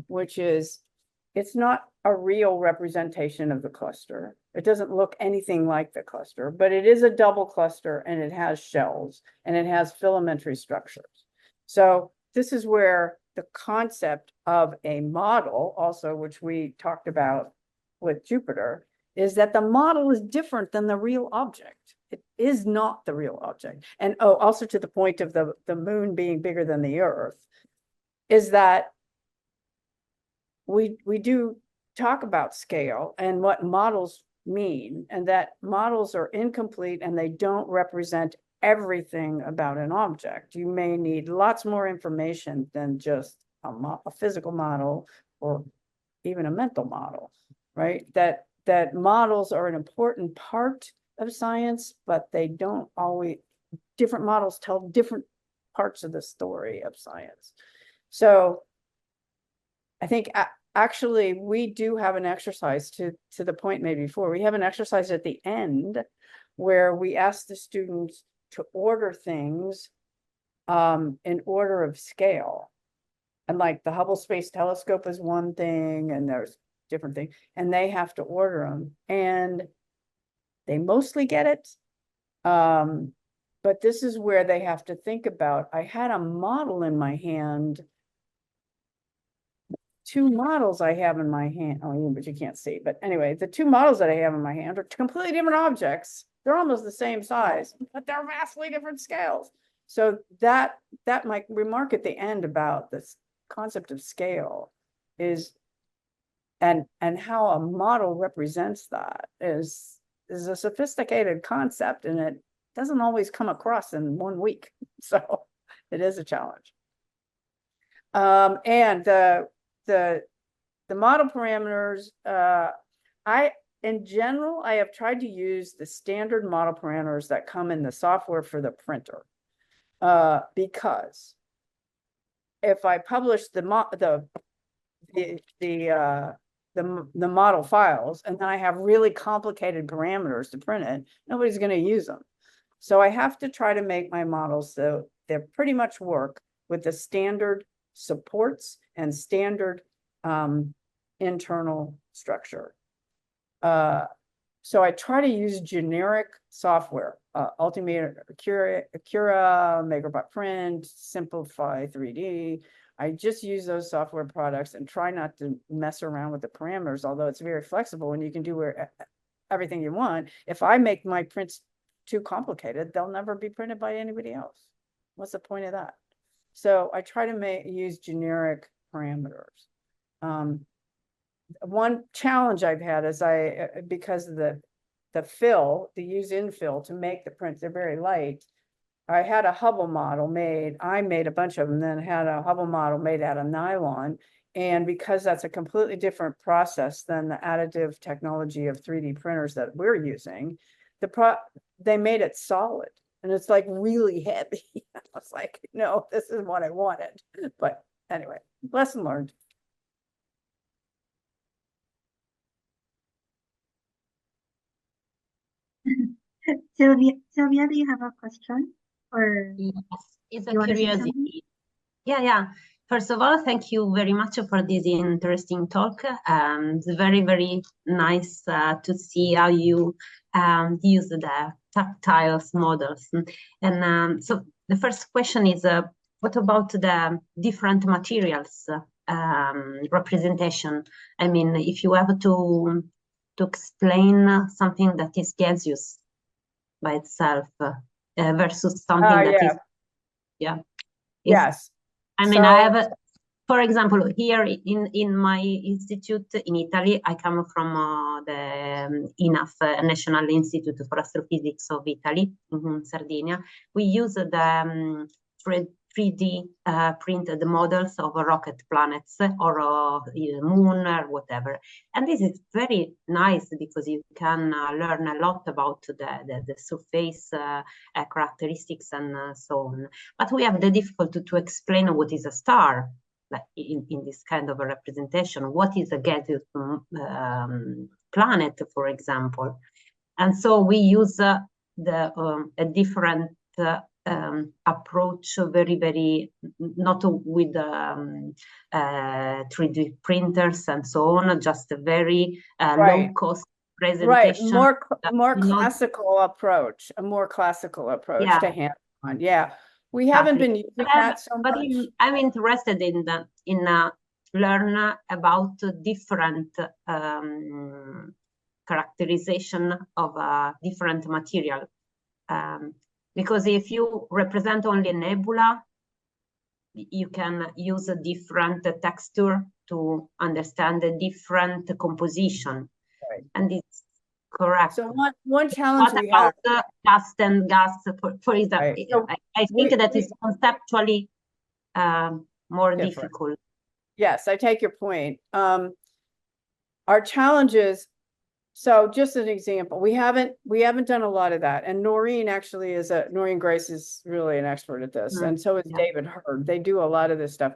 which is, it's not a real representation of the cluster. It doesn't look anything like the cluster, but it is a double cluster and it has shells and it has filamentary structures. So this is where the concept of a model also, which we talked about with Jupiter, is that the model is different than the real object. It is not the real object. And also to the point of the moon being bigger than the Earth, is that we do talk about scale and what models mean, and that models are incomplete and they don't represent everything about an object. You may need lots more information than just a physical model or even a mental model, right? That models are an important part of science, but they don't always, different models tell different parts of the story of science. So I think actually we do have an exercise to the point made before. We have an exercise at the end where we ask the students to order things in order of scale. And like the Hubble Space Telescope is one thing, and there's different things, and they have to order them, and they mostly get it. But this is where they have to think about, I had a model in my hand, 2 models I have in my hand, but you can't see, but anyway, the 2 models that I have in my hand are completely different objects. They're almost the same size, but they're vastly different scales. So that my remark at the end about this concept of scale is, and how a model represents that is a sophisticated concept, and it doesn't always come across in 1 week. So it is a challenge. And the model parameters, in general, I have tried to use the standard model parameters that come in the software for the printer, because if I publish the model files and then I have really complicated parameters to print it, nobody's going to use them. So I have to try to make my models so they pretty much work with the standard supports and standard internal structure. So I try to use generic software, Ultimate, Cura, MakerBot Print, Simplify 3D. I just use those software products and try not to mess around with the parameters, although it's very flexible and you can do everything you want. If I make my prints too complicated, they'll never be printed by anybody else. What's the point of that? So I try to use generic parameters. One challenge I've had is because of the use infill to make the prints, they're very light. I had a Hubble model made. I made a bunch of them, then had a Hubble model made out of nylon. And because that's a completely different process than the additive technology of 3D printers that we're using, they made it solid. And it's like really heavy. I was like, no, this is what I wanted. But anyway, lesson learned. Sylvia, do you have a question? Or Yes, it's a you want to say curiosity. something? Yeah. First of all, thank you very much for this interesting talk. It's very, very nice to see how you use the tactile models. And so the first question is, what about the different materials representation? I mean, if you have to explain something that is gaseous by itself versus something that is, Yes. I mean, I have, for example, here in my institute in Italy, I come from the INAF, National Institute for Astrophysics of Italy, in Sardinia. We use the 3D printed models of rocket planets or moon or whatever. And this is very nice because you can learn a lot about the surface characteristics and so on. But we have the difficulty to explain what is a star, like in this kind of a representation. What is a gaseous planet, for example? And so we use a different approach, very not with 3D printers and so on, just a very low cost presentation. Right, more classical approach, a more classical approach to hand on. Yeah, we haven't been using that so much. But I'm interested in learn about different characterization of different material. Because if you represent only a nebula, you can use a different texture to understand the different composition. Right. And it's correct. So one challenge what we about have, dust and gas, for example? Right. So I think that is conceptually more difficult. Yes, I take your point. Our challenges. So just an example, we haven't done a lot of that. And Noreen Grace is really an expert at this. And so is David Hurd. They do a lot of this stuff.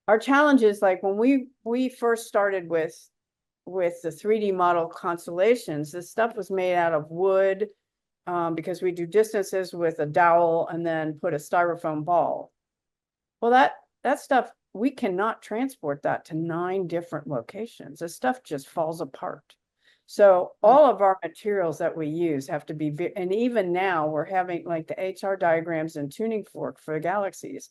Our challenge is like when we first started with the 3D model constellations, this stuff was made out of wood because we do distances with a dowel and then put a styrofoam ball. Well, that stuff, we cannot transport that to 9 different locations. The stuff just falls apart. So all of our materials that we use have to be, and even now we're having like the HR diagrams and tuning fork for the galaxies.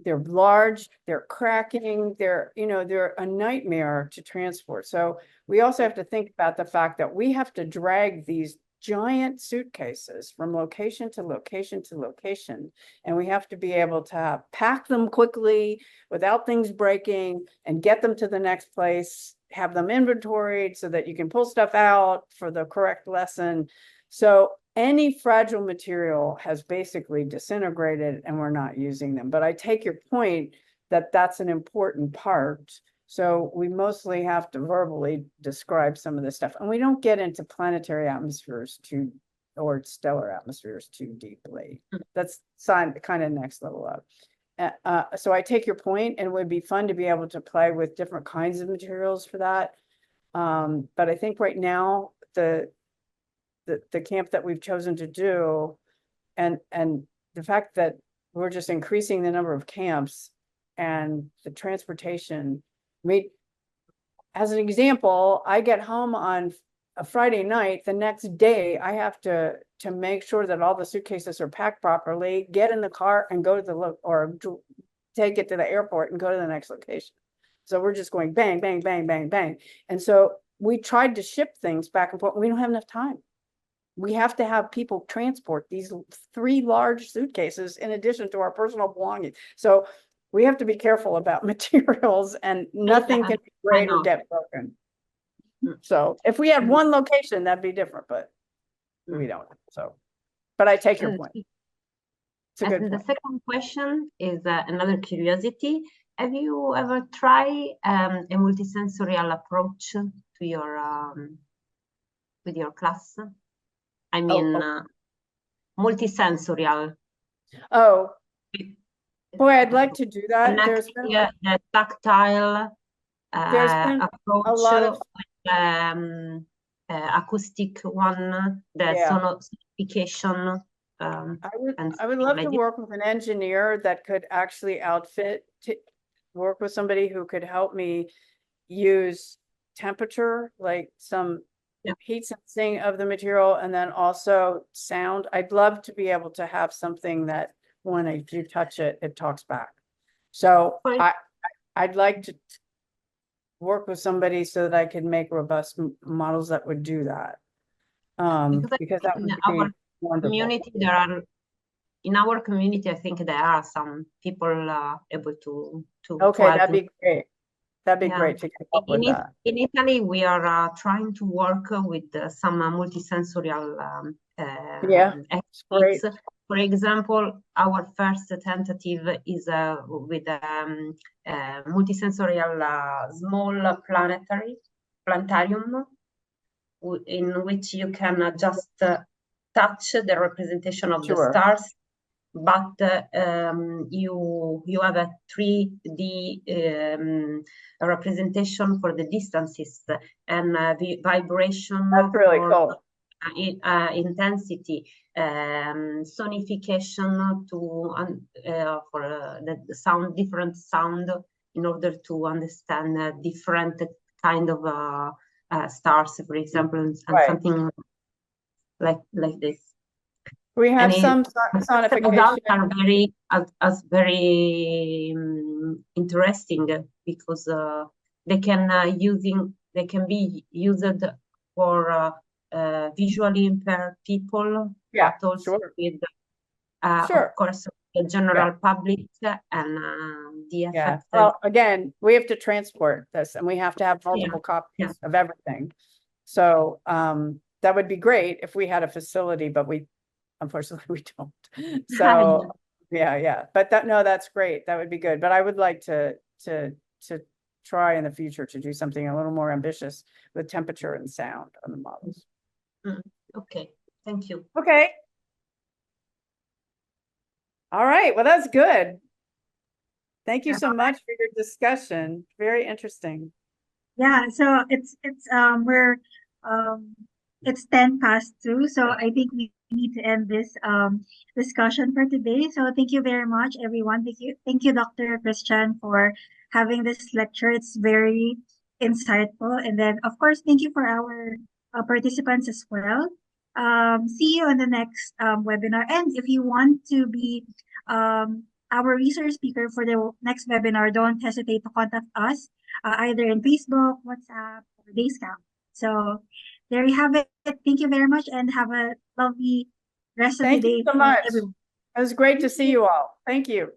They're large, they're cracking, they're a nightmare to transport. So we also have to think about the fact that we have to drag these giant suitcases from location to location to location. And we have to be able to pack them quickly without things breaking and get them to the next place, have them inventoried so that you can pull stuff out for the correct lesson. So any fragile material has basically disintegrated and we're not using them. But I take your point that that's an important part. So we mostly have to verbally describe some of this stuff. And we don't get into planetary atmospheres or stellar atmospheres too deeply. That's kind of next level up. So I take your point, and it would be fun to be able to play with different kinds of materials for that. But I think right now, the camp that we've chosen to do, and the fact that we're just increasing the number of camps and the transportation. I mean, as an example, I get home on a Friday night. The next day, I have to make sure that all the suitcases are packed properly, get in the car and go to the take it to the airport and go to the next location. So we're just going bang, bang, bang, bang, bang. And so we tried to ship things back and forth. We don't have enough time. We have to have people transport these 3 large suitcases in addition to our personal belongings. So we have to be careful about materials, and nothing can be great or get broken. So if we had one location, that'd be different, but we don't. So, but I take your point. It's a good point. The second question is another curiosity. Have you ever tried a multisensorial approach to your with your class? I mean, multisensorial. Oh, boy, I'd like to do that. There's been the tactile been approach, a lot of acoustic one, the sonification. I would love to work with an engineer that could actually work with somebody who could help me use temperature, like some heat sensing of the material, and then also sound. I'd love to be able to have something that when you touch it, it talks back. So I'd like to work with somebody so that I can make robust models that would do that. Because that would be wonderful. Community, in our community, I think there are some people able to okay, that'd be great. That'd be great to get up with that. In Italy, we are trying to work with some multisensorial experts. For example, our first tentative is with multisensorial small planetarium, in which you can just touch the representation of the stars, but you have a 3D representation for the distances and the vibration. That's really cool. Intensity, sonification for the sound, different sound, in order to understand different kind of stars, for example, and something like this. We have some sonification. Are very interesting, because they can be used for visually impaired people, but also with of course the general public and the effect. Well, again, we have to transport this, and we have to have multiple copies of everything. So that would be great if we had a facility, but unfortunately we don't. So but that's great. That would be good. But I would like to try in the future to do something a little more ambitious with temperature and sound on the models. Okay, thank you. Okay. All right, well, that's good. Thank you so much for your discussion. Very interesting. Yeah, so it's 2:10, so I think we need to end this discussion for today. So thank you very much, everyone. Thank you, Dr. Christian, for having this lecture. It's very insightful. And then, of course, thank you for our participants as well. See you on the next webinar. And if you want to be our research speaker for the next webinar, don't hesitate to contact us either in Facebook, WhatsApp, or Basecamp. So there you have it. Thank you very much, and have a lovely rest of the day. Thank you so much. It was great to see you all. Thank you.